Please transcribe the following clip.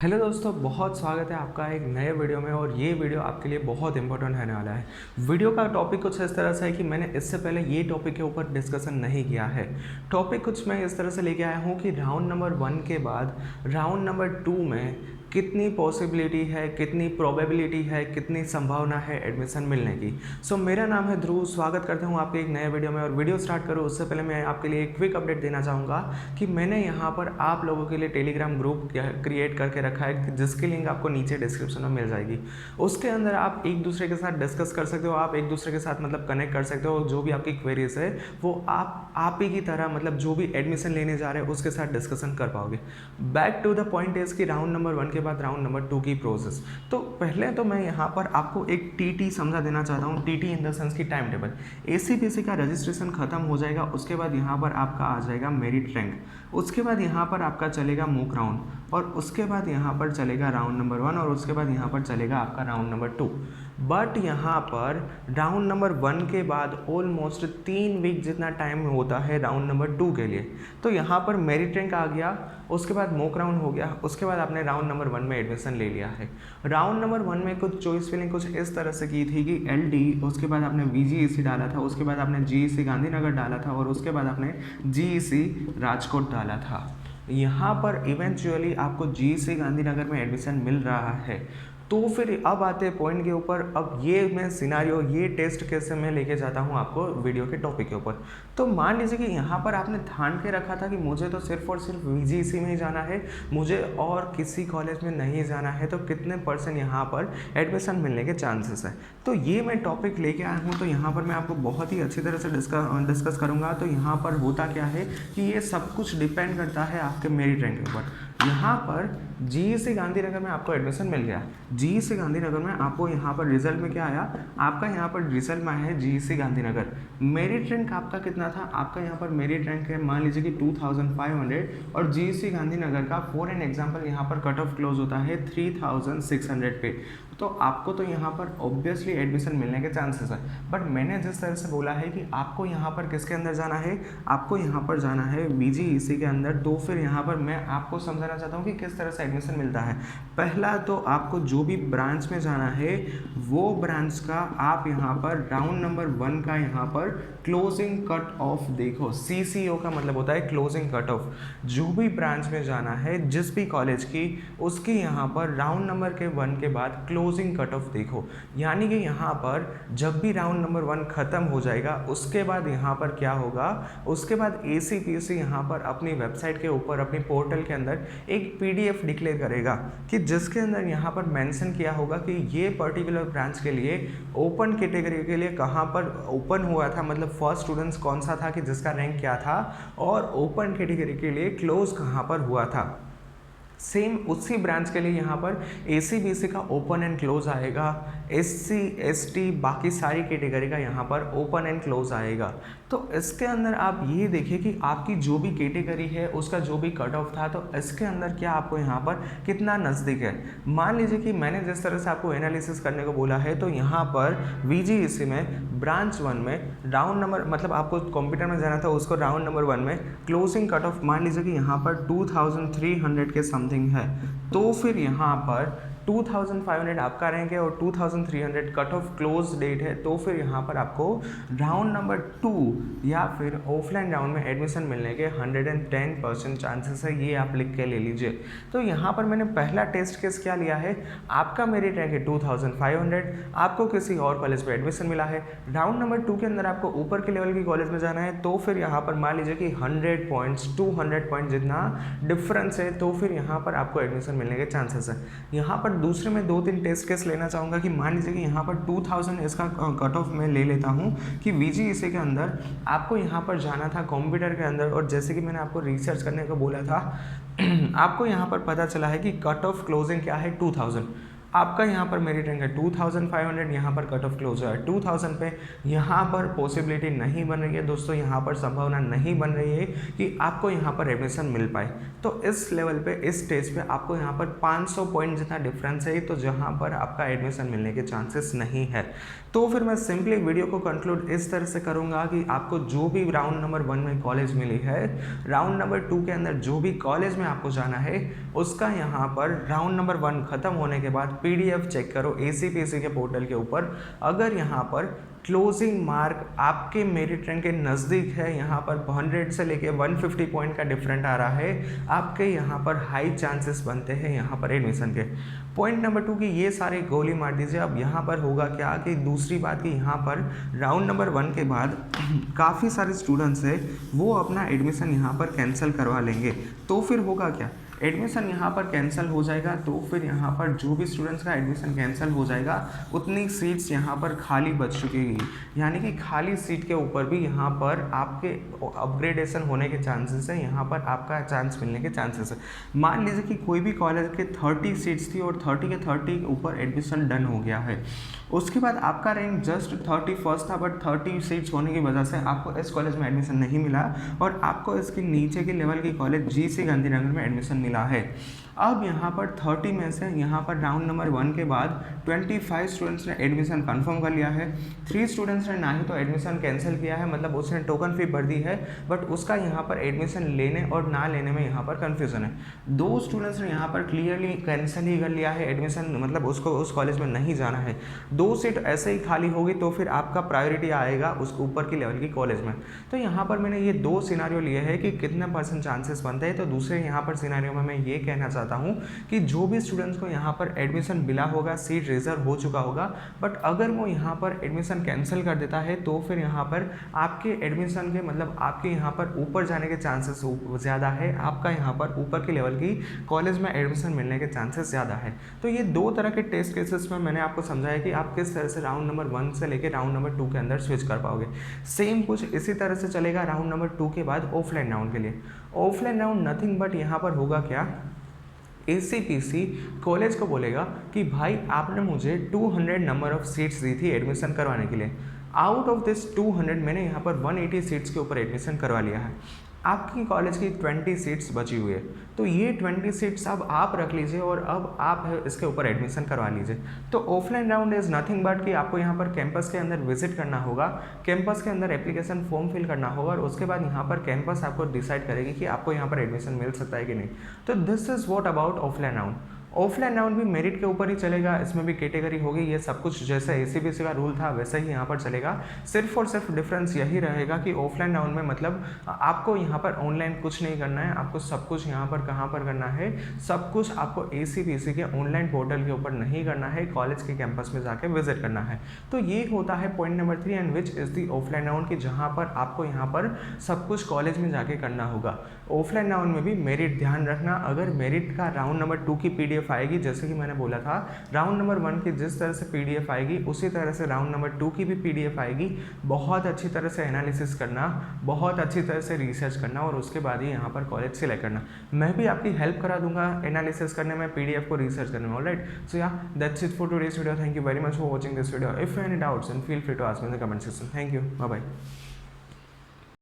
Hello दोस्तों, बहुत स्वागत है आपका एक नए वीडियो में। और ये वीडियो आपके लिए बहुत इंपॉर्टेंट रहने वाला है। वीडियो का टॉपिक कुछ इस तरह से है कि मैंने इससे पहले ये टॉपिक के ऊपर डिस्कशन नहीं किया है। टॉपिक कुछ मैं इस तरह से लेके आया हूँ कि राउंड नंबर 1 के बाद राउंड नंबर 2 में कितनी पॉसिबिलिटी है, कितनी प्रोबेबिलिटी है, कितनी संभावना है एडमिशन मिलने की। सो मेरा नाम है ध्रुव, स्वागत करता हूँ आपके एक नए वीडियो में। और वीडियो स्टार्ट करूँ उससे पहले मैं आपके लिए एक क्विक अपडेट देना चाहूँगा कि मैंने यहाँ पर आप लोगों के लिए टेलीग्राम ग्रुप क्रिएट करके रखा है, जिसकी लिंक आपको नीचे डिस्क्रिप्शन में मिल जाएगी। उसके अंदर आप एक दूसरे के साथ डिस्कस कर सकते हो, आप एक दूसरे के साथ मतलब कनेक्ट कर सकते हो। जो भी आपकी क्वेरीज है वो आप ही की तरह मतलब जो भी एडमिशन लेने जा रहे हैं उसके साथ डिस्कशन कर पाओगे। Back to the point is कि राउंड नंबर 1 के बाद राउंड नंबर 2 की प्रोसेस। तो पहले तो मैं यहाँ पर आपको एक टीटी समझा देना चाहता हूँ। टीटी इन द सेंस की टाइम टेबल। एसीपीसी का रजिस्ट्रेशन खत्म हो जाएगा, उसके बाद यहाँ पर आपका आ जाएगा मेरिट रैंक, उसके बाद यहाँ पर आपका चलेगा मूक राउंड, और उसके बाद यहाँ पर चलेगा राउंड नंबर 1, और उसके बाद यहाँ पर चलेगा आपका राउंड नंबर 2। बट यहाँ पर राउंड नंबर 1 के बाद ऑलमोस्ट 3 वीक जितना टाइम होता है राउंड नंबर 2 के लिए। तो यहाँ पर मेरिट रैंक आ गया, उसके बाद मॉक राउंड हो गया, उसके बाद आपने राउंड नंबर 1 में एडमिशन ले लिया है। राउंड नंबर 1 में कुछ चॉइस फिलिंग कुछ इस तरह से की थी कि LD, उसके बाद आपने VGEC डाला था, उसके बाद आपने GEC गांधीनगर डाला था, और उसके बाद आपने GEC राजकोट डाला था। यहाँ पर इवेंचुअली आपको GEC गांधीनगर में एडमिशन मिल रहा है। तो फिर अब आते हैं पॉइंट के ऊपर। अब ये मैं सिनारियो, ये टेस्ट कैसे मैं लेके जाता हूँ आपको वीडियो के टॉपिक के ऊपर। तो मान लीजिए कि यहाँ पर आपने ठान के रखा था कि मुझे तो सिर्फ और सिर्फ VGEC में ही जाना है, मुझे और किसी कॉलेज में नहीं जाना है, तो कितने % यहाँ पर एडमिशन मिलने के चांसेस है। तो ये मैं टॉपिक लेके आया हूँ। तो यहाँ पर मैं आपको बहुत ही अच्छी तरह से डिस्कस करूँगा। तो यहाँ पर होता क्या है कि ये सब कुछ डिपेंड करता है आपके मेरिट रैंक के ऊपर। यहाँ पर GEC गांधीनगर में आपको एडमिशन मिल गया। GEC गांधीनगर में आपको यहाँ पर रिजल्ट में क्या आया, आपका यहाँ पर रिजल्ट में है GEC गांधीनगर। मेरिट रैंक आपका कितना था, आपका यहाँ पर मेरिट रैंक है मान लीजिए कि 2500, और GEC गांधीनगर का फॉर एन एग्जाम्पल यहाँ पर कट ऑफ क्लोज होता है 3600 पे। तो आपको तो यहाँ पर ऑब्वियसली एडमिशन मिलने के चांसेस है। बट मैंने जिस तरह से बोला है कि आपको यहाँ पर किसके अंदर जाना है, आपको यहाँ पर जाना है VGEC के अंदर। तो फिर यहाँ पर मैं आपको समझाना चाहता हूँ कि किस तरह से एडमिशन मिलता है। पहला तो आपको जो भी ब्रांच में जाना है वो ब्रांच का आप यहाँ पर राउंड नंबर 1 का यहाँ पर क्लोजिंग कट ऑफ देखो। CCO का मतलब होता है क्लोजिंग कट ऑफ। जो भी ब्रांच में जाना है जिस भी कॉलेज की, उसकी यहाँ पर राउंड नंबर के 1 के बाद क्लोजिंग कट ऑफ देखो। यानी कि यहाँ पर जब भी राउंड नंबर 1 खत्म हो जाएगा उसके बाद यहाँ पर क्या होगा, उसके बाद ACPC यहाँ पर अपनी वेबसाइट के ऊपर अपनी पोर्टल के अंदर एक PDF डिक्लेयर करेगा कि जिसके अंदर यहाँ पर मेंशन किया होगा कि ये पर्टिकुलर ब्रांच के लिए ओपन कैटेगरी के लिए कहाँ पर ओपन हुआ था, मतलब फर्स्ट स्टूडेंट्स कौन सा था कि जिसका रैंक क्या था, और ओपन कैटेगरी के लिए क्लोज कहाँ पर हुआ था। सेम उसी ब्रांच के लिए यहाँ पर ACBC का ओपन एंड क्लोज आएगा, SC ST बाकी सारी कैटेगरी का यहाँ पर ओपन एंड क्लोज आएगा। तो इसके अंदर आप ये देखिए कि आपकी जो भी कैटेगरी है उसका जो भी कट ऑफ था, तो इसके अंदर क्या आपको यहाँ पर कितना नज़दीक है। मान लीजिए कि मैंने जिस तरह से आपको एनालिसिस करने को बोला है, तो यहाँ पर VGEC में ब्रांच 1 में राउंड नंबर मतलब आपको कंप्यूटर में जाना था, उसको राउंड नंबर 1 में क्लोजिंग कट ऑफ मान लीजिए कि यहाँ पर 2300 के समथिंग है। तो फिर यहाँ पर 2500 आपका रैंक है और 2300 कट ऑफ क्लोज डेट है। तो फिर यहाँ पर आपको राउंड नंबर 2 या फिर ऑफलाइन राउंड में एडमिशन मिलने के 110% चांसेस है। ये आप लिख के ले लीजिए। तो यहाँ पर मैंने पहला टेस्ट केस क्या लिया है, आपका मेरिट रैंक है 2500, आपको किसी और कॉलेज में एडमिशन मिला है। राउंड नंबर 2 के अंदर आपको ऊपर के लेवल की कॉलेज में जाना है। तो फिर यहाँ पर मान लीजिए कि 100 पॉइंट्स 200 पॉइंट जितना डिफरेंस है, तो फिर यहाँ पर आपको एडमिशन मिलने के चांसेस है। यहाँ पर दूसरे में 2-3 टेस्ट केस लेना चाहूँगा कि मान लीजिए कि यहाँ पर 2000 इसका कट ऑफ मैं ले लेता हूँ कि VGEC के अंदर आपको यहाँ पर जाना था कंप्यूटर के अंदर, और जैसे कि मैंने आपको रिसर्च करने को बोला था आपको यहाँ पर पता चला है कि कट ऑफ क्लोजिंग क्या है 2000। आपका यहाँ पर मेरिट रैंक है 2500, यहाँ पर कट ऑफ क्लोज है 2000 पे। यहाँ पर पॉसिबिलिटी नहीं बन रही है दोस्तों, यहाँ पर संभावना नहीं बन रही है कि आपको यहाँ पर एडमिशन मिल पाए। तो इस लेवल पे, इस स्टेज पे आपको यहाँ पर 500 पॉइंट जितना डिफरेंस है, तो जहाँ पर आपका एडमिशन मिलने के चांसेस नहीं है। तो फिर मैं सिंपली वीडियो को कंक्लूड इस तरह से करूँगा कि आपको जो भी राउंड नंबर 1 में कॉलेज मिली है, राउंड नंबर 2 के अंदर जो भी कॉलेज में आपको जाना है, उसका यहाँ पर राउंड नंबर 1 खत्म होने के बाद PDF चेक करो ACPSC के पोर्टल के ऊपर। अगर यहाँ पर क्लोजिंग मार्क आपके मेरिट रैंक के नज़दीक है, यहाँ पर 100 से लेके 150 पॉइंट का डिफरेंट आ रहा है, आपके यहाँ पर हाई चांसेस बनते हैं यहाँ पर एडमिशन के। पॉइंट नंबर 2 की ये सारे गोली मार दीजिए। अब यहाँ पर होगा क्या कि दूसरी बात कि यहाँ पर राउंड नंबर 1 के बाद काफ़ी सारे स्टूडेंट्स हैं वो अपना एडमिशन यहाँ पर कैंसिल करवा लेंगे। तो फिर होगा क्या, एडमिशन यहाँ पर कैंसिल हो जाएगा। तो फिर यहाँ पर जो भी स्टूडेंट्स का एडमिशन कैंसिल हो जाएगा, उतनी सीट्स यहाँ पर खाली बच चुकेगी, यानी कि खाली सीट के ऊपर भी यहाँ पर आपके अपग्रेडेशन होने के चांसेस है, यहाँ पर आपका चांस मिलने के चांसेस है। मान लीजिए कि कोई भी कॉलेज के 30 सीट्स थी और 30 के 30 के ऊपर एडमिशन डन हो गया है, उसके बाद आपका रैंक जस्ट 31 था, बट 30 सीट्स होने की वजह से आपको इस कॉलेज में एडमिशन नहीं मिला और आपको इसके नीचे के लेवल की कॉलेज GC गांधीनगर में एडमिशन मिला है। अब यहाँ पर 30 में से यहाँ पर राउंड नंबर 1 के बाद 25 स्टूडेंट्स ने एडमिशन कंफर्म कर लिया है, 3 स्टूडेंट्स ने ना ही तो एडमिशन कैंसिल किया है, मतलब उसने टोकन फी भर दी है, बट उसका यहाँ पर एडमिशन लेने और ना लेने में यहाँ पर कन्फ्यूज़न है। 2 स्टूडेंट्स ने यहाँ पर क्लियरली कैंसिल ही कर लिया है एडमिशन, मतलब उसको उस कॉलेज में नहीं जाना है। 2 सीट ऐसे ही खाली होगी तो फिर आपका प्रायोरिटी आएगा उसके ऊपर की लेवल की कॉलेज में। तो यहाँ पर मैंने ये 2 सिनारियो लिए हैं कि कितना % चांसेस बनते हैं। तो दूसरे यहाँ पर सिनारियो में मैं ये कहना चाहता हूँ कि जो भी स्टूडेंट्स को यहाँ पर एडमिशन मिला होगा, सीट रिजर्व हो चुका होगा, बट अगर वो यहाँ पर एडमिशन कैंसिल कर देता है तो फिर यहाँ पर आपके एडमिशन के, मतलब आपके यहाँ पर ऊपर जाने के चांसेस ज़्यादा है, आपका यहाँ पर ऊपर के लेवल की कॉलेज में एडमिशन मिलने के चांसेस ज़्यादा है। तो ये 2 तरह के टेस्ट केसेस में मैंने आपको समझाया कि आप किस तरह से राउंड नंबर 1 से लेकर राउंड नंबर 2 के अंदर स्विच कर पाओगे। सेम कुछ इसी तरह से चलेगा राउंड नंबर 2 के बाद ऑफलाइन राउंड के लिए। ऑफलाइन राउंड नथिंग बट यहाँ पर होगा क्या, ACPSC कॉलेज को बोलेगा कि भाई आपने मुझे 200 नंबर ऑफ सीट्स दी थी एडमिशन करवाने के लिए, आउट ऑफ दिस 200 मैंने यहाँ पर 180 सीट्स के ऊपर एडमिशन करवा लिया है, आपकी कॉलेज की 20 सीट्स बची हुई है, तो ये 20 सीट्स अब आप रख लीजिए और अब आप इसके ऊपर एडमिशन करवा लीजिए। तो offline round is nothing but कि आपको यहाँ पर कैंपस के अंदर विजिट करना होगा, कैंपस के अंदर एप्लीकेशन फॉर्म फिल करना होगा और उसके बाद यहाँ पर कैंपस आपको डिसाइड करेगी कि आपको यहाँ पर एडमिशन मिल सकता है कि नहीं। तो this is what about offline round. Offline round भी मेरिट के ऊपर ही चलेगा, इसमें भी कैटेगरी होगी, ये सब कुछ जैसा ACPSC का रूल था वैसा ही यहाँ पर चलेगा। सिर्फ और सिर्फ डिफरेंस यही रहेगा कि ऑफलाइन राउंड में मतलब आपको यहाँ पर ऑनलाइन कुछ नहीं करना है, आपको सब कुछ यहाँ पर कहाँ पर करना है, सब कुछ आपको ACPSC के ऑनलाइन पोर्टल के ऊपर नहीं करना है, कॉलेज के कैंपस में जाके विजिट करना है। तो ये होता है point number 3 and which is the offline round की, जहाँ पर आपको यहाँ पर सब कुछ कॉलेज में जाके करना होगा। ऑफलाइन राउंड में भी मेरिट ध्यान रखना, अगर मेरिट का राउंड नंबर 2 की PDF आएगी, जैसे कि मैंने बोला था राउंड नंबर 1 की जिस तरह से PDF आएगी उसी तरह से राउंड नंबर 2 की भी PDF आएगी। बहुत अच्छी तरह से एनालिसिस करना, बहुत अच्छी तरह से रिसर्च करना और उसके बाद ही यहाँ पर कॉलेज सिलेक्ट करना। मैं भी आपकी हेल्प करा दूंगा एनालिसिस करने में, PDF को रिसर्च करने में। Alright, so yeah that's it for today's video. Thank you very much for watching this video. If you any doubts and feel free to ask me in the comment section. Thank you, bye bye.